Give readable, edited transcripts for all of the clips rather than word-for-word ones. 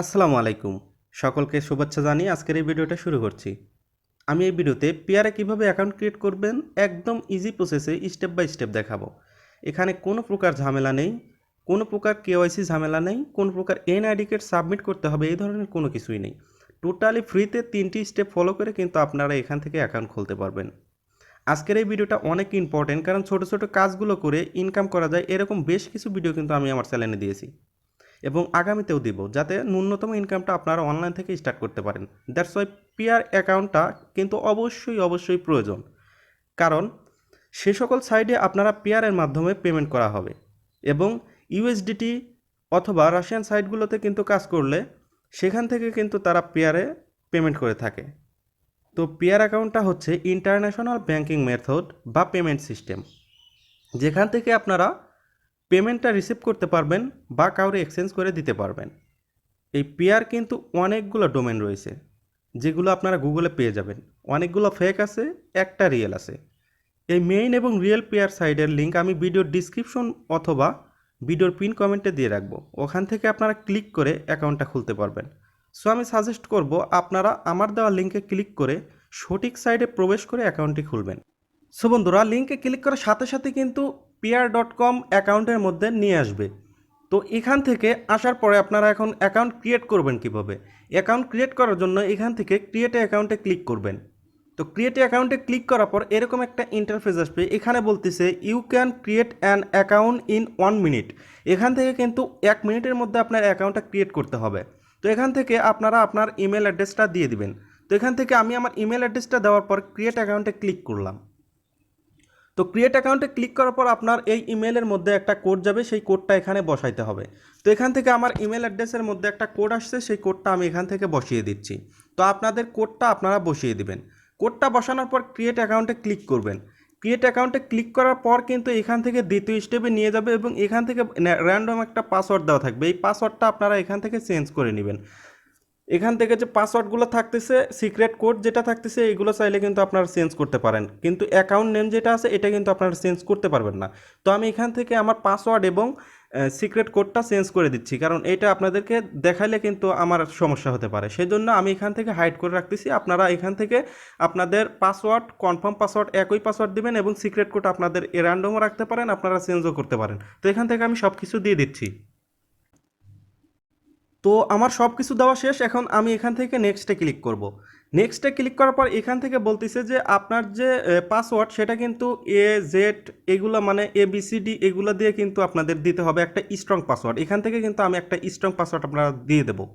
আসসালামু আলাইকুম। সকলকে শুভেচ্ছা জানিয়ে আজকের এই ভিডিওটা শুরু করছি। আমি এই ভিডিওতে পেয়ারে কিভাবে অ্যাকাউন্ট ক্রিয়েট করবেন একদম ইজি প্রসেসে স্টেপ বাই স্টেপ দেখাবো। এখানে কোনো প্রকার ঝামেলা নেই, কোনো প্রকার কেওয়াইসি ঝামেলা নেই, কোনো প্রকার এনআইডি কার্ড সাবমিট করতে হবে এই ধরনের কোনো কিছুই নেই। টোটালি ফ্রিতে 3টি স্টেপ ফলো করে কিন্তু আপনারা এখান থেকে অ্যাকাউন্ট খুলতে পারবেন। আজকের এই ভিডিওটা অনেক ইম্পর্টেন্ট, কারণ ছোট ছোট কাজগুলো করে ইনকাম করা যায় এরকম বেশ কিছু ভিডিও কিন্তু আমি আমার চ্যানেলে দিয়েছি এবং আগামীতেও দিব, যাতে ন্যূনতম ইনকামটা আপনারা অনলাইন থেকে স্টার্ট করতে পারেন। দ্যাটস ওয়াই পিআর অ্যাকাউন্টটা কিন্তু অবশ্যই প্রয়োজন, কারণ সে সকল সাইডে আপনারা পিআরের মাধ্যমে পেমেন্ট করা হবে এবং ইউএসডিটি অথবা রাশিয়ান সাইটগুলোতে কিন্তু কাজ করলে সেখান থেকে কিন্তু তারা পিআরে পেমেন্ট করে থাকে। তো পিআর অ্যাকাউন্টটা হচ্ছে ইন্টারন্যাশনাল ব্যাংকিং মেথড বা পেমেন্ট সিস্টেম, যেখান থেকে আপনারা পেমেন্টটা রিসিভ করতে পারবেন বা কাউরে এক্সচেঞ্জ করে দিতে পারবেন। এই পেয়ার কিন্তু অনেকগুলো ডোমেন রয়েছে, যেগুলো আপনারা গুগলে পেয়ে যাবেন। অনেকগুলো ফেক আছে, একটা রিয়েল আছে। এই মেইন এবং রিয়েল পেয়ার সাইডের লিঙ্ক আমি ভিডিওর ডিসক্রিপশন অথবা ভিডিওর পিন কমেন্টে দিয়ে রাখবো, ওখান থেকে আপনারা ক্লিক করে অ্যাকাউন্টটা খুলতে পারবেন। সো আমি সাজেস্ট করব আপনারা আমার দেওয়া লিঙ্কে ক্লিক করে সঠিক সাইডে প্রবেশ করে অ্যাকাউন্টটি খুলবেন। সো বন্ধুরা, লিঙ্কে ক্লিক করার সাথে সাথে কিন্তু peer.com অ্যাকাউন্টের মধ্যে নিয়ে আসবে। তো এখান থেকে আসার পরে আপনারা এখন অ্যাকাউন্ট ক্রিয়েট করবেন কিভাবে। অ্যাকাউন্ট ক্রিয়েট করার জন্য এখান থেকে ক্রিয়েট অ্যাকাউন্টে ক্লিক করবেন। তো ক্রিয়েট অ্যাকাউন্টে ক্লিক করার পর এরকম একটা ইন্টারফেস আসবে। এখানে বলতেছে you can create an account in 1 minute. এখান থেকে কিন্তু 1 মিনিটের মধ্যে আপনার অ্যাকাউন্টটা ক্রিয়েট করতে হবে। তো এখান থেকে আপনারা আপনার ইমেল অ্যাড্রেসটা দিয়ে দিবেন। তো এখান থেকে আমি আমার ইমেল অ্যাড্রেসটা দেওয়ার পর ক্রিয়েট অ্যাকাউন্টে ক্লিক করলাম। তো ক্রিয়েট অ্যাকাউন্টে ক্লিক করার পর আপনার এই ইমেলের মধ্যে একটা কোড যাবে, সেই কোডটা এখানে বসাইতে হবে। তো এখান থেকে আমার ইমেল অ্যাড্রেসের মধ্যে একটা কোড আসছে, সেই কোডটা আমি এখান থেকে বসিয়ে দিচ্ছি। তো আপনাদের কোডটা আপনারা বসিয়ে দিবেন। কোডটা বসানোর পর ক্রিয়েট অ্যাকাউন্টে ক্লিক করবেন। ক্রিয়েট অ্যাকাউন্টে ক্লিক করার পর কিন্তু এখান থেকে দ্বিতীয় স্টেপে নিয়ে যাবে এবং এখান থেকে র্যান্ডম একটা পাসওয়ার্ড দেওয়া থাকবে। এই পাসওয়ার্ডটা আপনারা এখান থেকে চেঞ্জ করে নেবেন। এখান থেকে যে পাসওয়ার্ডগুলো থাকতেছে, সিক্রেট কোড যেটা থাকতেছে, এগুলো চাইলে কিন্তু আপনারা চেঞ্জ করতে পারেন, কিন্তু অ্যাকাউন্ট নেম যেটা আছে এটা কিন্তু আপনারা চেঞ্জ করতে পারবেন না। তো আমি এখান থেকে আমার পাসওয়ার্ড এবং সিক্রেট কোডটা চেঞ্জ করে দিচ্ছি, কারণ এটা আপনাদেরকে দেখাইলে কিন্তু আমার সমস্যা হতে পারে। সেই জন্য আমি এখান থেকে হাইড করে রাখতেছি। আপনারা এখান থেকে আপনাদের পাসওয়ার্ড, কনফার্ম পাসওয়ার্ড একই পাসওয়ার্ড দিবেন এবং সিক্রেট কোড আপনাদের র্যান্ডমও রাখতে পারেন, আপনারা চেঞ্জও করতে পারেন। তো এখান থেকে আমি সব কিছু দিয়ে দিচ্ছি। তো আমার সব কিছু দেওয়া শেষ। এখন আমি এখান থেকে নেক্সটে ক্লিক করব। নেক্সটে ক্লিক করার পর এখান থেকে বলতেছে যে আপনার যে পাসওয়ার্ড সেটা কিন্তু জেড এগুলো মানে ABCD এগুলো দিয়ে কিন্তু আপনাদের দিতে হবে একটা স্ট্রং পাসওয়ার্ড। এখান থেকে কিন্তু আমি একটা স্ট্রং পাসওয়ার্ড আপনারা দিয়ে দেবো।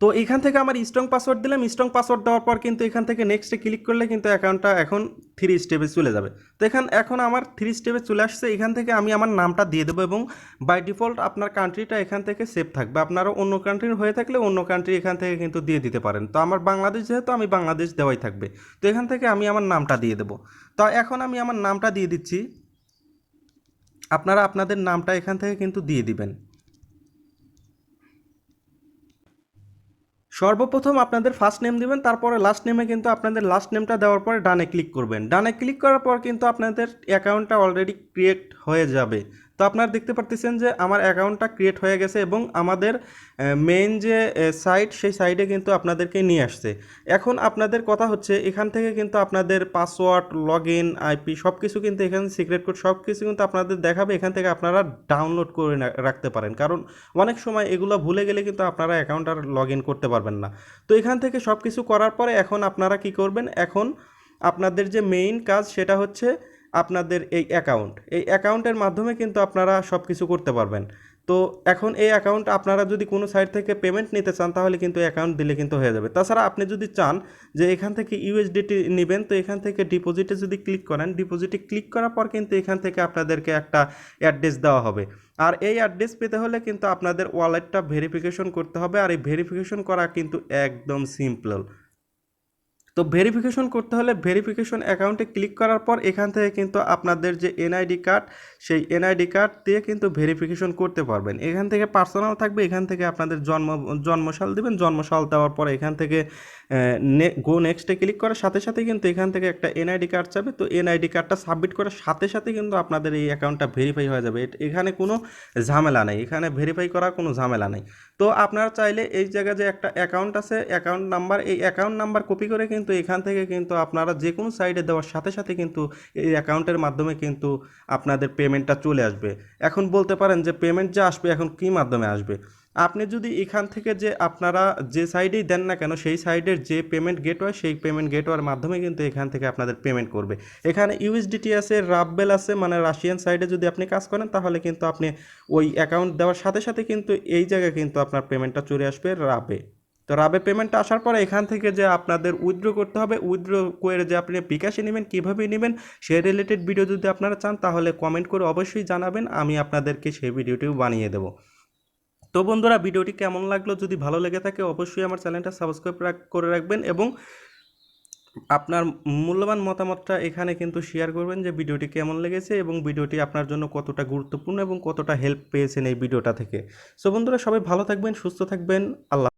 তো এখান থেকে আমার স্ট্রং পাসওয়ার্ড দিলাম। স্ট্রং পাসওয়ার্ড দেওয়ার পর কিন্তু এখান থেকে নেক্সটে ক্লিক করলে কিন্তু অ্যাকাউন্টটা এখন 3 স্টেপে চলে যাবে। তো এখন আমার 3 স্টেপে চলে আসছে। এখান থেকে আমি আমার নামটা দিয়ে দেবো এবং বাই ডিফল্ট আপনার কান্ট্রিটা এখান থেকে সেভ থাকবে। আপনারা অন্য কান্ট্রির হয়ে থাকলে অন্য কান্ট্রি এখান থেকে কিন্তু দিয়ে দিতে পারেন। তো আমার বাংলাদেশ যেহেতু, আমি বাংলাদেশ দেওয়াই থাকবে। তো এখান থেকে আমি আমার নামটা দিয়ে দেবো। তো এখন আমি আমার নামটা দিয়ে দিচ্ছি। আপনারা আপনাদের নামটা এখান থেকে কিন্তু দিয়ে দিবেন। সর্বপ্রথম আপনাদের ফার্স্ট নেম দিবেন, তারপরে লাস্ট নেমে কিন্তু আপনাদের লাস্ট নেমটা দেওয়ার পরে ডানে ক্লিক করবেন। ডানে ক্লিক করার পর কিন্তু আপনাদের অ্যাকাউন্টটা অলরেডি ক্রিয়েট হয়ে যাবে। তো আপনারা দেখতে পারতেছেন যে আমার অ্যাকাউন্টটা ক্রিয়েট হয়ে গেছে এবং আমাদের মেইন যে সাইট, সেই সাইটে কিন্তু আপনাদেরকে নিয়ে আসছে। এখন আপনাদের কথা হচ্ছে এখান থেকে কিন্তু আপনাদের পাসওয়ার্ড, লগ ইন, আইপি সব কিছু কিন্তু এখানে সিক্রেট কোড সব কিছু কিন্তু আপনাদের দেখাবে। এখান থেকে আপনারা ডাউনলোড করে রাখতে পারেন, কারণ অনেক সময় এগুলো ভুলে গেলে কিন্তু আপনারা অ্যাকাউন্ট আর লগ ইন করতে পারবেন না। তো এখান থেকে সব কিছু করার পরে এখন আপনারা কি করবেন, এখন আপনাদের যে মেইন কাজ সেটা হচ্ছে আপনাদের এই অ্যাকাউন্টের মাধ্যমে কিন্তু আপনারা সব কিছু করতে পারবেন। তো এখন এই অ্যাকাউন্ট আপনারা যদি কোনো সাইট থেকে পেমেন্ট নিতে চান তাহলে কিন্তু অ্যাকাউন্ট দিলে কিন্তু হয়ে যাবে। তাছাড়া আপনি যদি চান যে এখান থেকে ইউএসডিটি নেবেন, তো এখান থেকে ডিপোজিটে যদি ক্লিক করেন, ডিপোজিটে ক্লিক করার পর কিন্তু এখান থেকে আপনাদেরকে একটা অ্যাড্রেস দেওয়া হবে। আর এই অ্যাড্রেস পেতে হলে কিন্তু আপনাদের ওয়ালেটটা ভেরিফিকেশন করতে হবে। আর এই ভেরিফিকেশন করা কিন্তু একদম সিম্পল। তো ভেরিফিকেশন করতে হলে ভেরিফিকেশন অ্যাকাউন্টে ক্লিক করার পর এখান থেকে কিন্তু আপনাদের যে এনআইডি কার্ড, সেই এনআইডি কার্ড দিয়ে কিন্তু ভেরিফিকেশন করতে পারবেন। এখান থেকে পার্সোনাল থাকবে, এখান থেকে আপনাদের জন্মসাল দেবেন। জন্মসাল দেওয়ার পর এখান থেকে গো নেক্সটে ক্লিক করার সাথে সাথে কিন্তু এখান থেকে একটা এনআইডি কার্ড যাবে। তো এনআইডি কার্ডটা সাবমিট করার সাথে সাথে কিন্তু আপনাদের এই অ্যাকাউন্টটা ভেরিফাই হয়ে যাবে। এখানে কোনো ঝামেলা নেই, এখানে ভেরিফাই করা কোনো ঝামেলা নেই। তো আপনারা চাইলে এই জায়গায় যে একটা অ্যাকাউন্ট আছে অ্যাকাউন্ট নাম্বার, এই অ্যাকাউন্ট নাম্বার কপি করে কিন্তু এখান থেকে কিন্তু আপনারা যে কোনো সাইডে দেওয়ার সাথে সাথে কিন্তু এই অ্যাকাউন্টের মাধ্যমে কিন্তু আপনাদের পেমেন্টটা চলে আসবে। এখন বলতে পারেন যে পেমেন্ট যে আসবে এখন কী মাধ্যমে আসবে। আপনি যদি এখান থেকে যে আপনারা যে সাইডেই দেন না কেন সেই সাইডের যে পেমেন্ট গেটওয়ে সেই পেমেন্ট গেটওয়ের মাধ্যমে কিন্তু এখান থেকে আপনাদের পেমেন্ট করবে। এখানে ইউএসডিটি আছে, রাব্বেল আছে, মানে রাশিয়ান সাইডে যদি আপনি কাজ করেন তাহলে কিন্তু আপনি ওই অ্যাকাউন্ট দেওয়ার সাথে সাথে কিন্তু এই জায়গায় কিন্তু আপনার পেমেন্টটা চলে আসবে রাবে। তো রাবে পেমেন্টটা আসার পরে এখান থেকে যে আপনাদের উইথড্র করতে হবে, উইথড্র করে যে আপনি বিকাশে নেবেন কীভাবে নেবেন সেই রিলেটেড ভিডিও যদি আপনারা চান তাহলে কমেন্ট করে অবশ্যই জানাবেন, আমি আপনাদেরকে সেই ভিডিওটিও বানিয়ে দেবো। তো বন্ধুরা ভিডিওটি কেমন লাগলো, যদি ভালো লেগে থাকে অবশ্যই আমার চ্যানেলটা সাবস্ক্রাইব করে রাখবেন এবং আপনার মূল্যবান মতামতটা এখানে কিন্তু শেয়ার করবেন যে ভিডিওটি কেমন লেগেছে এবং ভিডিওটি আপনার জন্য কতটা গুরুত্বপূর্ণ এবং কতটা হেল্প পেয়েছেন এই ভিডিওটা থেকে। সো বন্ধুরা সবাই ভালো থাকবেন, সুস্থ থাকবেন, আল্লাহ।